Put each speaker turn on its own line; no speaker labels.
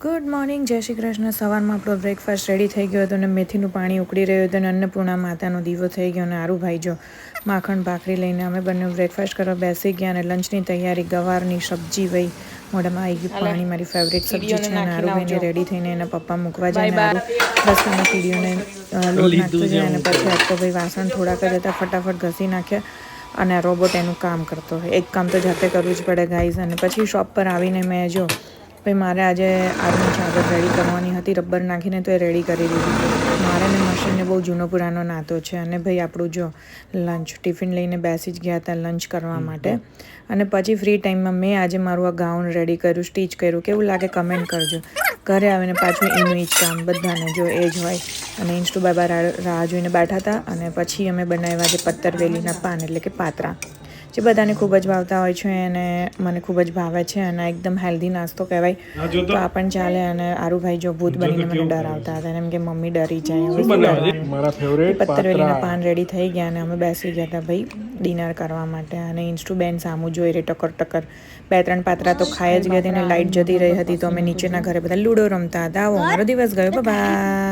Good morning, જય શ્રી કૃષ્ણ. સવારમાં આપણો બ્રેકફાસ્ટ રેડી થઈ ગયો હતો અને મેથીનું પાણી ઉકળી રહ્યું હતું અને અન્નપૂર્ણા માતાનો દીવો થઈ ગયો અને આરુભાઈ જો માખણ ભાખરી લઈને અમે બંને બ્રેકફાસ્ટ કરવા બેસી ગયા અને લંચની તૈયારી. ગવારની સબ્જી વહી મોઢામાં આવી ગયું પાણી. મારી ફેવરેટ સબ્જી છે અને આરુભાઈને રેડી થઈને એના પપ્પા મૂકવા જાય ને આરુ રસ્તામાં કીડીઓને લોટ નાખતો જાય અને પછી આજ તો ભાઈ વાસણ થોડાક જ હતા, ફટાફટ ઘસી નાખ્યા અને રોબોટ એનું કામ કરતો હોય. એક કામ તો જાતે કરવું જ પડે ગાઈઝ. અને પછી શોપ પર આવીને મેં જો ભાઈ મારે આજે આરુની ચાદર રેડી કરવાની હતી, રબર નાખીને તો એ રેડી કરી દીધી. મારે ને મશીનને બહુ જૂનો પુરાનો નાતો છે. અને ભાઈ આપણું જો લંચ ટિફિન લઈને બેસી જ ગયા હતા લંચ કરવા માટે. અને પછી ફ્રી ટાઈમમાં મેં આજે મારું આ ગાઉન રેડી કર્યું, સ્ટીચ કર્યું. કેવું લાગે કમેન્ટ કરજો. ઘરે આવીને પાછું એનું જ કામ બધાને જો એ જ હોય. અને ઇન્સ્ટુ બાબા રાહ જોઈને બેઠા હતા. અને પછી અમે બનાવ્યા છે પત્તરવેલીના પાન એટલે કે પાત્રા, જે બધાને ખૂબ જ ભાવતા હોય છે અને મને ખૂબ જ ભાવે છે. અને એકદમ હેલ્ધી નાસ્તો કહેવાય તો આ પણ ચાલે. અને આરુભાઈ જો ભૂત બનીને મને ડરાવતા હતા એમ કે મમ્મી ડરી જાય. પત્તરવેલીના પાન રેડી થઈ ગયા અને અમે બેસી ગયા હતા ભાઈ ડિનર કરવા માટે. અને ઇન્સ્ટ્રુબેન સામું જોઈ રહે ટકર ટકર. 2-3 પાત્રા તો ખાઈ જ ગઈ હતી ને લાઇટ જતી રહી હતી તો અમે નીચેના ઘરે બધા લૂડો રમતા હતા. આવો અમારો દિવસ ગયો. બાય.